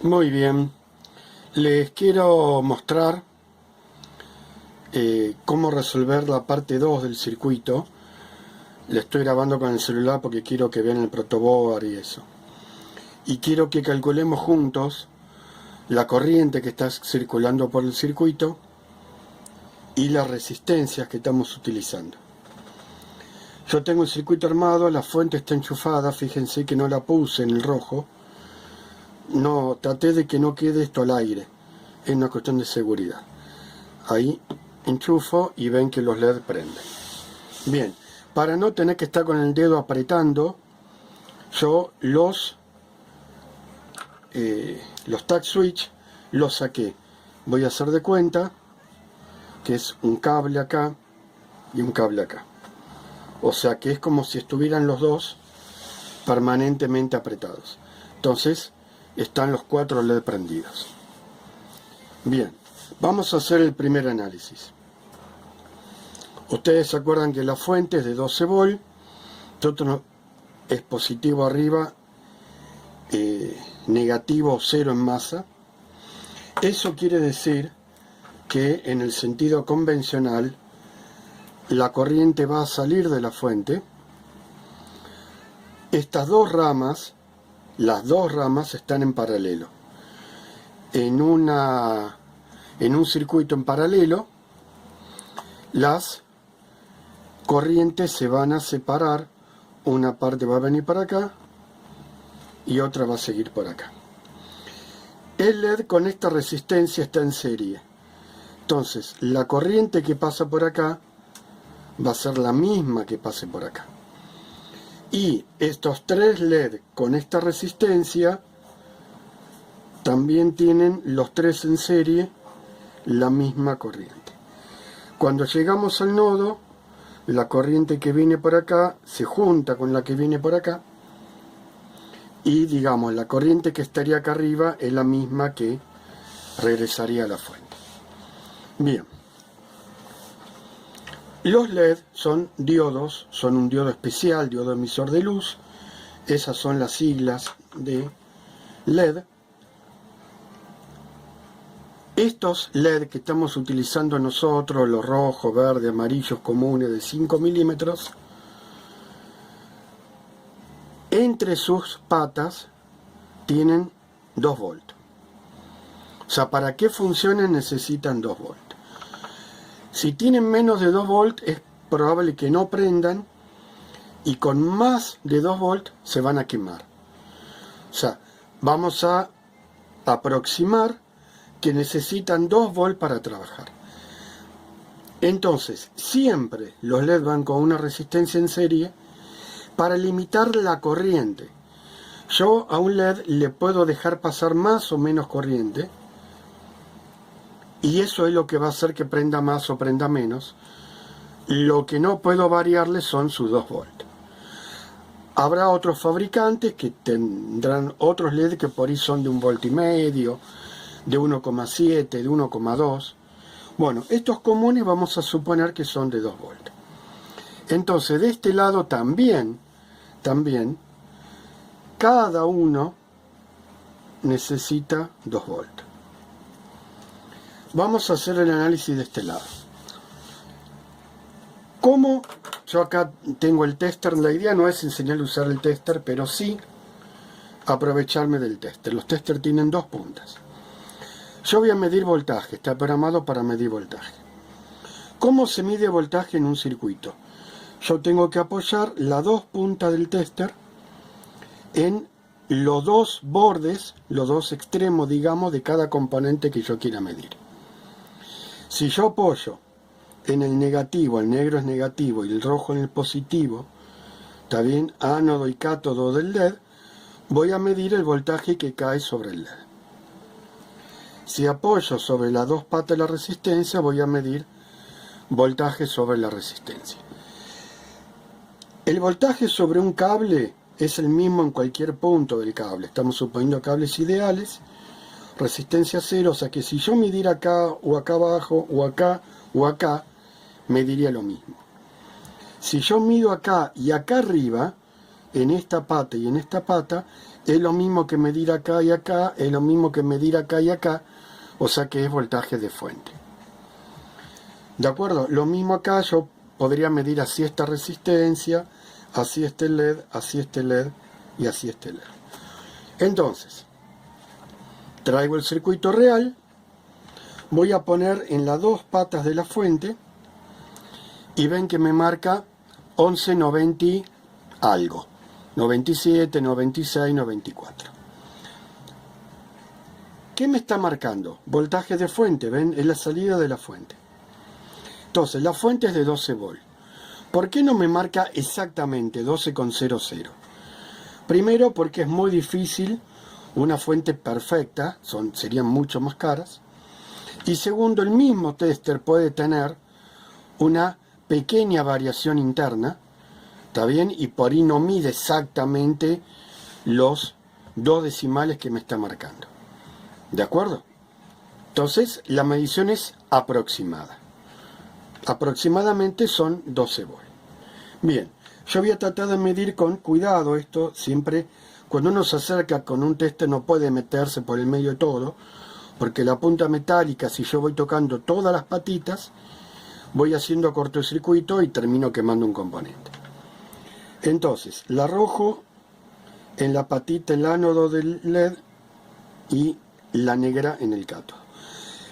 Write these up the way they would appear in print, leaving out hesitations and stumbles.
Muy bien, les quiero mostrar cómo resolver la parte 2 del circuito. Le estoy grabando con el celular porque quiero que vean el protoboard y eso. Y quiero que calculemos juntos la corriente que está circulando por el circuito y las resistencias que estamos utilizando. Yo tengo el circuito armado, la fuente está enchufada, fíjense que no la puse en el rojo. No, traté de que no quede esto al aire, es una cuestión de seguridad. Ahí enchufo y ven que los LED prenden. Bien, para no tener que estar con el dedo apretando, yo los tag switch los saqué. Voy a hacer de cuenta que es un cable acá y un cable acá. O sea que es como si estuvieran los dos permanentemente apretados. Entonces están los 4 LED prendidos. Bien, vamos a hacer el primer análisis. Ustedes se acuerdan que la fuente es de 12 volt, es positivo arriba, negativo 0 en masa. Eso quiere decir que en el sentido convencional la corriente va a salir de la fuente. Estas dos ramas, las dos ramas están en paralelo. En un circuito en paralelo, las corrientes se van a separar, una parte va a venir para acá y otra va a seguir por acá. El LED con esta resistencia está en serie, entonces la corriente que pasa por acá va a ser la misma que pase por acá, y estos 3 LED con esta resistencia también tienen los 3 en serie la misma corriente. Cuando llegamos al nodo, la corriente que viene por acá se junta con la que viene por acá y digamos la corriente que estaría acá arriba es la misma que regresaría a la fuente. Bien, los LED son diodos, son un diodo especial, diodo emisor de luz. Esas son las siglas de LED. Estos LED que estamos utilizando nosotros, los rojos, verdes, amarillos comunes de 5 milímetros, entre sus patas tienen 2 volts. O sea, para que funcionen necesitan 2 volts. Si tienen menos de 2 volts es probable que no prendan, y con más de 2 volts se van a quemar. O sea, vamos a aproximar que necesitan 2 volts para trabajar. Entonces, siempre los LED van con una resistencia en serie para limitar la corriente. Yo a un LED le puedo dejar pasar más o menos corriente, y eso es lo que va a hacer que prenda más o prenda menos. Lo que no puedo variarle son sus 2 volts. Habrá otros fabricantes que tendrán otros LED que por ahí son de 1,5 volts, de 1,7, de 1,2. Bueno, estos comunes vamos a suponer que son de 2 volts. Entonces, de este lado también, cada uno necesita 2 volts. Vamos a hacer el análisis de este lado. ¿Cómo? Yo acá tengo el tester. La idea no es enseñarle a usar el tester, pero sí aprovecharme del tester. Los testers tienen 2 puntas. Yo voy a medir voltaje, está programado para medir voltaje. ¿Cómo se mide voltaje en un circuito? Yo tengo que apoyar las 2 puntas del tester en los 2 bordes, los 2 extremos, digamos, de cada componente que yo quiera medir. Si yo apoyo en el negativo, el negro es negativo y el rojo en el positivo, está bien, ánodo y cátodo del LED, voy a medir el voltaje que cae sobre el LED. Si apoyo sobre las 2 patas de la resistencia, voy a medir voltaje sobre la resistencia. El voltaje sobre un cable es el mismo en cualquier punto del cable. Estamos suponiendo cables ideales, resistencia 0, o sea que si yo midiera acá o acá abajo o acá, mediría lo mismo. Si yo mido acá y acá arriba, en esta pata y en esta pata es lo mismo que medir acá y acá, es lo mismo que medir acá y acá, o sea que es voltaje de fuente. ¿De acuerdo? Lo mismo acá, yo podría medir así esta resistencia, así este LED, así este LED y así este LED. Entonces, traigo el circuito real, voy a poner en las dos patas de la fuente y ven que me marca 1190 algo, 97, 96, 94. ¿Qué me está marcando? Voltaje de fuente, ven, es la salida de la fuente. Entonces, la fuente es de 12 volts. ¿Por qué no me marca exactamente 12,00? Primero, porque es muy difícil una fuente perfecta, serían mucho más caras. Y segundo, el mismo tester puede tener una pequeña variación interna, ¿está bien? Y por ahí no mide exactamente los 2 decimales que me está marcando. ¿De acuerdo? Entonces, la medición es aproximada. Aproximadamente son 12 volts. Bien, yo voy a tratar de medir con cuidado esto. Siempre, cuando uno se acerca con un tester, no puede meterse por el medio de todo, porque la punta metálica, si yo voy tocando todas las patitas, voy haciendo cortocircuito y termino quemando un componente. Entonces, la arrojo en la patita, el ánodo del LED, y la negra en el cátodo.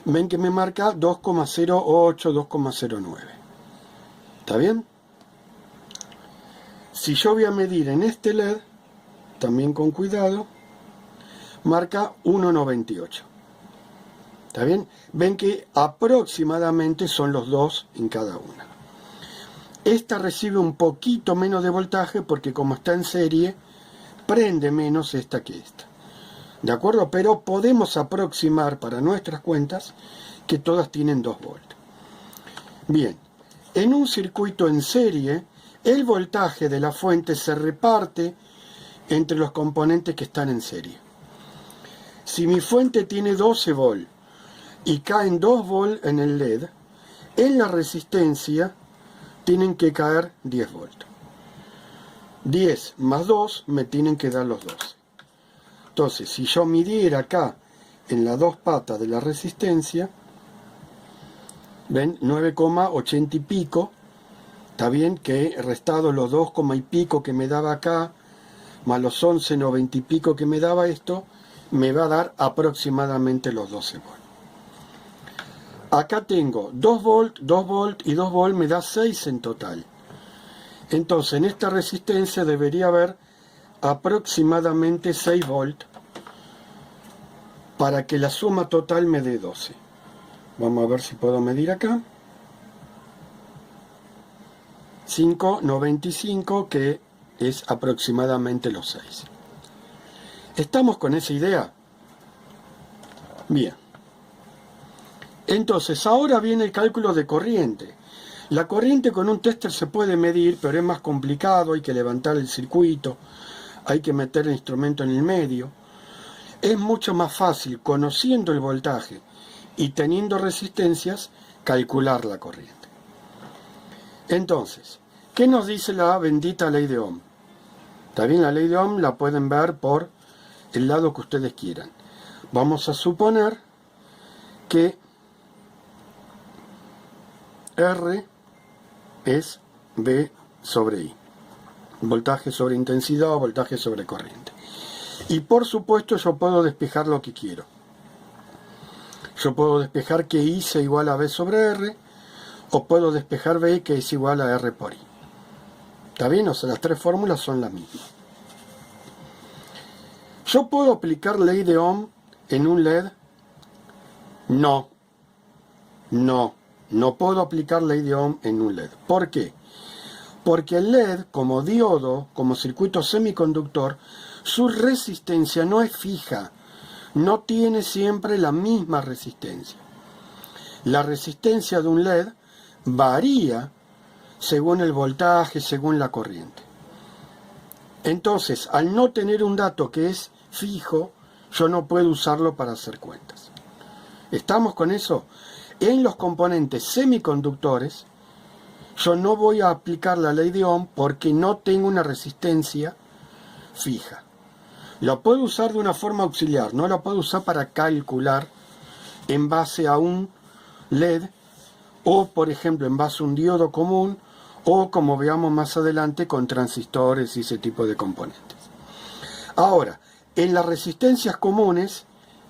Ven que me marca 2,08, 2,09. ¿Está bien? Si yo voy a medir en este LED, también con cuidado, marca 1,98. ¿Está bien? Ven que aproximadamente son los 2 en cada una. Esta recibe un poquito menos de voltaje porque como está en serie, prende menos esta que esta. ¿De acuerdo? Pero podemos aproximar para nuestras cuentas que todas tienen 2 volts. Bien, en un circuito en serie, el voltaje de la fuente se reparte entre los componentes que están en serie. Si mi fuente tiene 12 volts y caen 2 volts en el LED, en la resistencia tienen que caer 10 volts. 10 más 2 me tienen que dar los 12. Entonces, si yo midiera acá en las dos patas de la resistencia, ven, 9,80 y pico, está bien que he restado los 2, y pico que me daba acá, más los 11,90 y pico que me daba esto, me va a dar aproximadamente los 12 volts. Acá tengo 2 volts, 2 volts y 2 volts me da 6 en total. Entonces, en esta resistencia debería haber aproximadamente 6 volts para que la suma total me dé 12. Vamos a ver si puedo medir acá. 5,95, que es aproximadamente los 6. ¿Estamos con esa idea? Bien. Entonces, ahora viene el cálculo de corriente. La corriente con un tester se puede medir, pero es más complicado, hay que levantar el circuito, hay que meter el instrumento en el medio. Es mucho más fácil, conociendo el voltaje y teniendo resistencias, calcular la corriente. Entonces, ¿qué nos dice la bendita ley de Ohm? Está bien, la ley de Ohm la pueden ver por el lado que ustedes quieran. Vamos a suponer que R es V sobre I. Voltaje sobre intensidad o voltaje sobre corriente. Y por supuesto yo puedo despejar lo que quiero. Yo puedo despejar que I sea igual a V sobre R, o puedo despejar V que es igual a R por I. ¿Está bien? O sea, las tres fórmulas son las mismas. ¿Yo puedo aplicar ley de Ohm en un LED? No. No puedo aplicar ley de Ohm en un LED. ¿Por qué? Porque el LED, como diodo, como circuito semiconductor, su resistencia no es fija, no tiene siempre la misma resistencia. La resistencia de un LED varía según el voltaje, según la corriente. Entonces, al no tener un dato que es fijo, yo no puedo usarlo para hacer cuentas. ¿Estamos con eso? En los componentes semiconductores, yo no voy a aplicar la ley de Ohm porque no tengo una resistencia fija. La puedo usar de una forma auxiliar, no la puedo usar para calcular en base a un LED o, por ejemplo, en base a un diodo común o, como veamos más adelante, con transistores y ese tipo de componentes. Ahora, en las resistencias comunes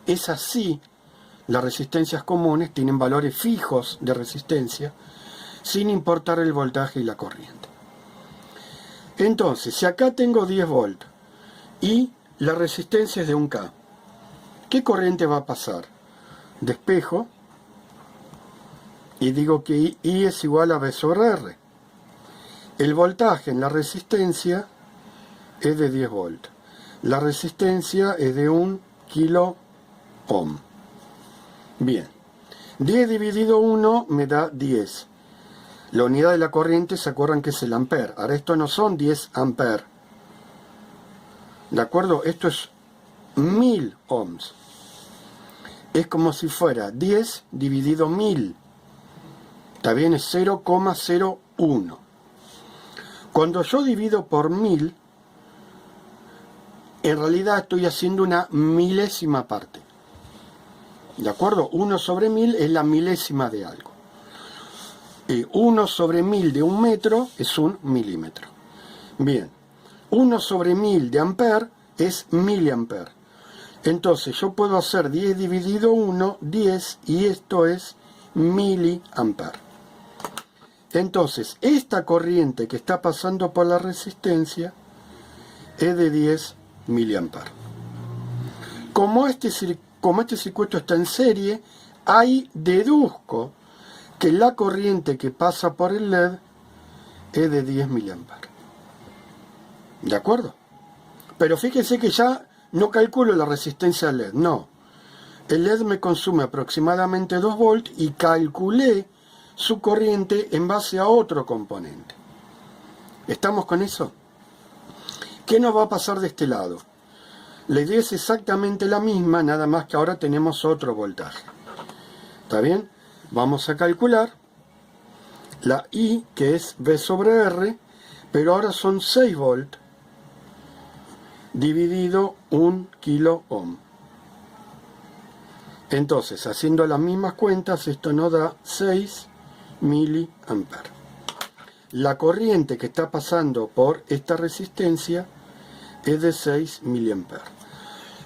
es así. Las resistencias comunes tienen valores fijos de resistencia sin importar el voltaje y la corriente. Entonces, si acá tengo 10 volts y la resistencia es de 1K, ¿qué corriente va a pasar? Despejo y digo que I es igual a V sobre R. El voltaje en la resistencia es de 10 volts. La resistencia es de 1 kilo ohm. Bien, 10 dividido 1 me da 10. La unidad de la corriente, ¿se acuerdan que es el ampere? Ahora, esto no son 10 amperes. ¿De acuerdo? Esto es 1000 ohms. Es como si fuera 10 dividido 1000. Está bien, es 0,01. Cuando yo divido por 1000, en realidad estoy haciendo una milésima parte. ¿De acuerdo? 1 sobre 1000 es la milésima de algo. 1 sobre 1000 de 1 metro es 1 milímetro. Bien, 1 sobre 1000 de ampere es miliampere. Entonces yo puedo hacer 10 dividido 1, 10, y esto es miliampere. Entonces, esta corriente que está pasando por la resistencia es de 10 miliamperes. Como este circuito está en serie, ahí deduzco que la corriente que pasa por el LED es de 10 miliamperes. ¿De acuerdo? Pero fíjense que ya no calculo la resistencia al LED, no. El LED me consume aproximadamente 2 volts y calculé su corriente en base a otro componente. ¿Estamos con eso? ¿Qué nos va a pasar de este lado? La idea es exactamente la misma, nada más que ahora tenemos otro voltaje. ¿Está bien? Vamos a calcular la I, que es V sobre R, pero ahora son 6 volts dividido 1 kilo ohm. Entonces, haciendo las mismas cuentas, esto nos da 6 miliamperes. La corriente que está pasando por esta resistencia es de 6 miliamperes.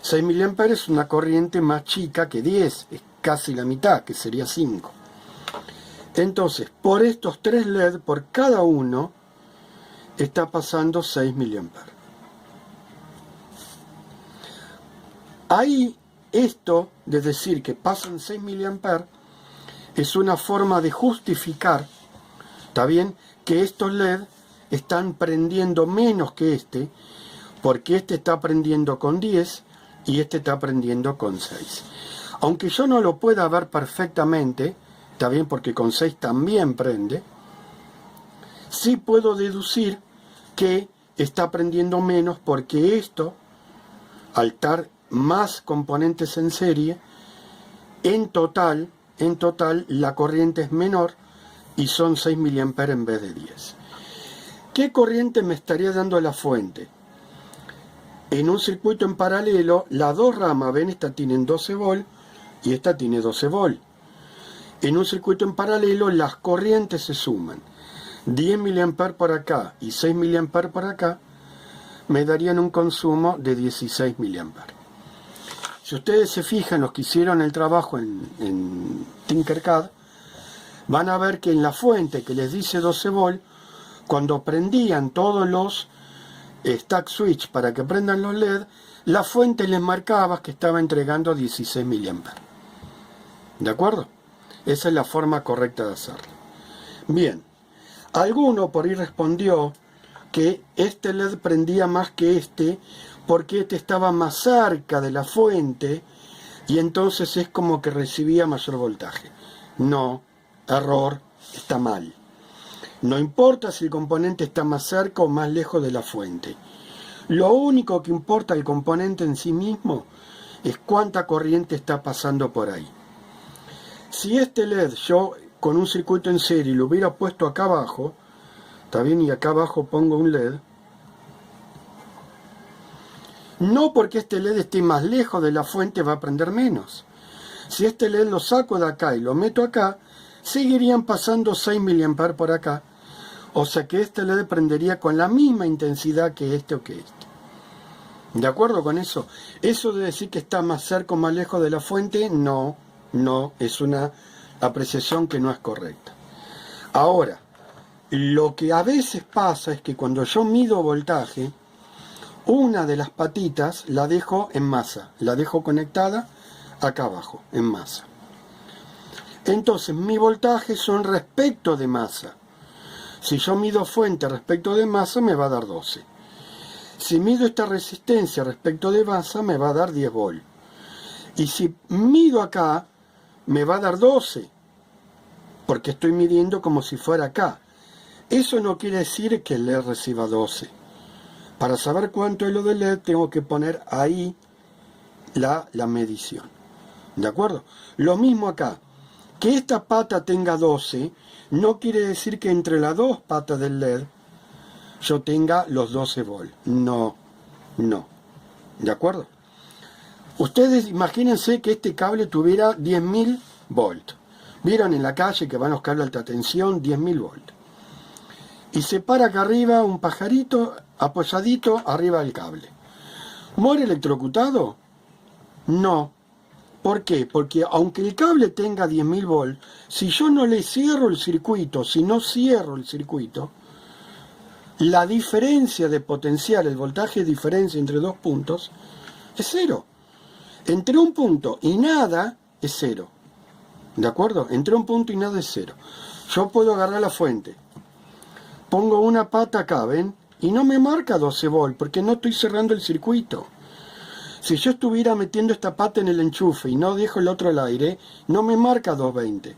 6 miliamperes es una corriente más chica que 10, es casi la mitad, que sería 5. Entonces, por estos 3 LED, por cada uno, está pasando 6 miliamperes. Ahí, esto de decir que pasan 6 miliamperes, es una forma de justificar, ¿está bien?, que estos LED están prendiendo menos que este, porque este está prendiendo con 10 y este está prendiendo con 6. Aunque yo no lo pueda ver perfectamente, está bien, porque con 6 también prende, sí puedo deducir que está prendiendo menos porque esto, al estar más componentes en serie, en total la corriente es menor y son 6 miliamperes en vez de 10. ¿Qué corriente me estaría dando la fuente? En un circuito en paralelo, las dos ramas, ven, esta tienen 12 volts y esta tiene 12 volts. En un circuito en paralelo, las corrientes se suman. 10 miliamperes por acá y 6 miliamperes por acá me darían un consumo de 16 miliamperes. Si ustedes se fijan, los que hicieron el trabajo en Tinkercad, van a ver que en la fuente que les dice 12 volts, cuando prendían todos los stack switch para que prendan los LED, la fuente les marcaba que estaba entregando 16 miliamperes. ¿De acuerdo? Esa es la forma correcta de hacerlo. Bien, alguno por ahí respondió que este LED prendía más que este porque este estaba más cerca de la fuente y entonces es como que recibía mayor voltaje. No, error, está mal. No importa si el componente está más cerca o más lejos de la fuente. Lo único que importa el componente en sí mismo es cuánta corriente está pasando por ahí. Si este LED yo con un circuito en serie lo hubiera puesto acá abajo, está bien, y acá abajo pongo un LED, No porque este LED esté más lejos de la fuente va a prender menos. Si este LED lo saco de acá y lo meto acá, seguirían pasando 6 mA por acá. O sea que este LED prendería con la misma intensidad que este o que este. ¿De acuerdo con eso? ¿Eso de decir que está más cerca o más lejos de la fuente? No, es una apreciación que no es correcta. Ahora, lo que a veces pasa es que cuando yo mido voltaje, una de las patitas la dejo en masa, la dejo conectada acá abajo, en masa. Entonces, mi voltaje son respecto de masa. Si yo mido fuente respecto de masa, me va a dar 12. Si mido esta resistencia respecto de masa, me va a dar 10 volts. Y si mido acá, me va a dar 12, porque estoy midiendo como si fuera acá. Eso no quiere decir que el LED reciba 12. Para saber cuánto es lo del LED, tengo que poner ahí la medición. ¿De acuerdo? Lo mismo acá. Que esta pata tenga 12, no quiere decir que entre las dos patas del LED yo tenga los 12 volts. No. ¿De acuerdo? Ustedes imagínense que este cable tuviera 10.000 volts. ¿Vieron en la calle que van los cables de alta tensión? 10.000 volts. Y se para acá arriba un pajarito apoyadito arriba del cable. ¿Muere electrocutado? No. ¿Por qué? Porque aunque el cable tenga 10.000 volts, si yo no le cierro el circuito, si no cierro el circuito, la diferencia de potencial, el voltaje de diferencia entre dos puntos, es cero. Entre un punto y nada es cero. ¿De acuerdo? Entre un punto y nada es cero. Yo puedo agarrar la fuente. Pongo una pata acá, ¿ven? Y no me marca 12 volts porque no estoy cerrando el circuito. Si yo estuviera metiendo esta pata en el enchufe y no dejo el otro al aire, no me marca 220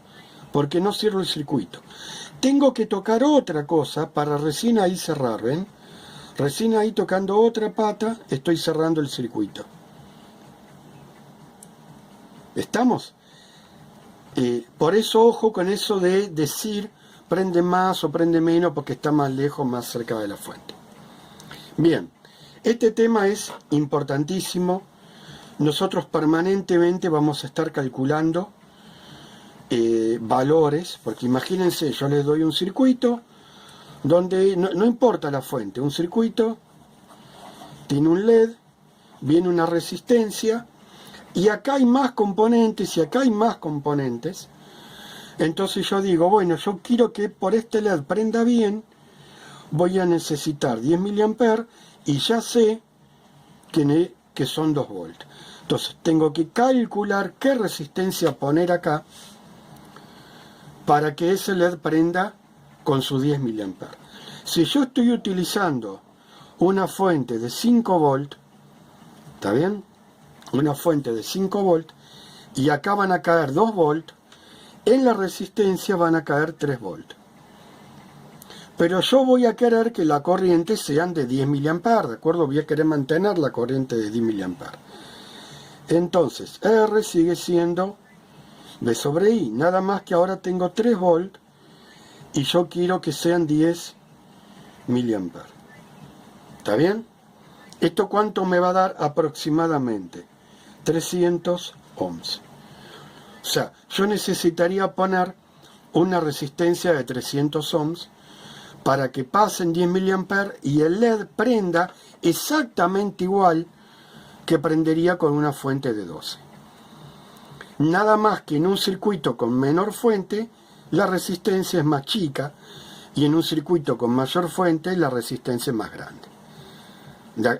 porque no cierro el circuito. Tengo que tocar otra cosa para recién ahí cerrar, ¿ven? Recién ahí tocando otra pata estoy cerrando el circuito. ¿Estamos? Por eso ojo con eso de decir prende más o prende menos porque está más lejos, más cerca de la fuente. Bien, este tema es importantísimo. Nosotros permanentemente vamos a estar calculando valores, porque imagínense, yo les doy un circuito donde no importa la fuente, un circuito tiene un LED, viene una resistencia, y acá hay más componentes, y acá hay más componentes. Entonces yo digo, bueno, yo quiero que por este LED prenda bien, voy a necesitar 10 mA y ya sé que son 2 volts. Entonces tengo que calcular qué resistencia poner acá para que ese LED prenda con sus 10 mA. Si yo estoy utilizando una fuente de 5 volts, ¿está bien? Una fuente de 5 volts, y acá van a caer 2 volts, en la resistencia van a caer 3 volts. Pero yo voy a querer que la corriente sean de 10 mA, ¿de acuerdo? Voy a querer mantener la corriente de 10 mA. Entonces, R sigue siendo B sobre I, nada más que ahora tengo 3 volts y yo quiero que sean 10 mA. ¿Está bien? ¿Esto cuánto me va a dar aproximadamente? 300 ohms. O sea, yo necesitaría poner una resistencia de 300 ohms para que pasen 10 mA y el LED prenda exactamente igual que prendería con una fuente de 12. Nada más que en un circuito con menor fuente, la resistencia es más chica, y en un circuito con mayor fuente, la resistencia es más grande.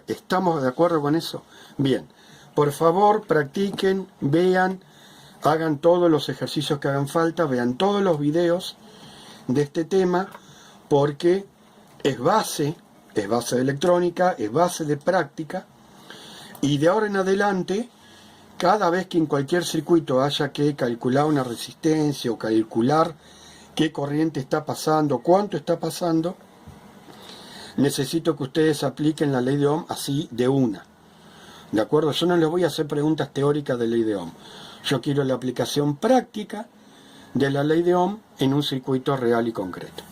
¿Estamos de acuerdo con eso? Bien, por favor, practiquen, vean, hagan todos los ejercicios que hagan falta, vean todos los videos de este tema, porque es base de electrónica, es base de práctica, y de ahora en adelante, cada vez que en cualquier circuito haya que calcular una resistencia o calcular qué corriente está pasando, cuánto está pasando, necesito que ustedes apliquen la ley de Ohm así de una. ¿De acuerdo? Yo no les voy a hacer preguntas teóricas de ley de Ohm. Yo quiero la aplicación práctica de la ley de Ohm en un circuito real y concreto.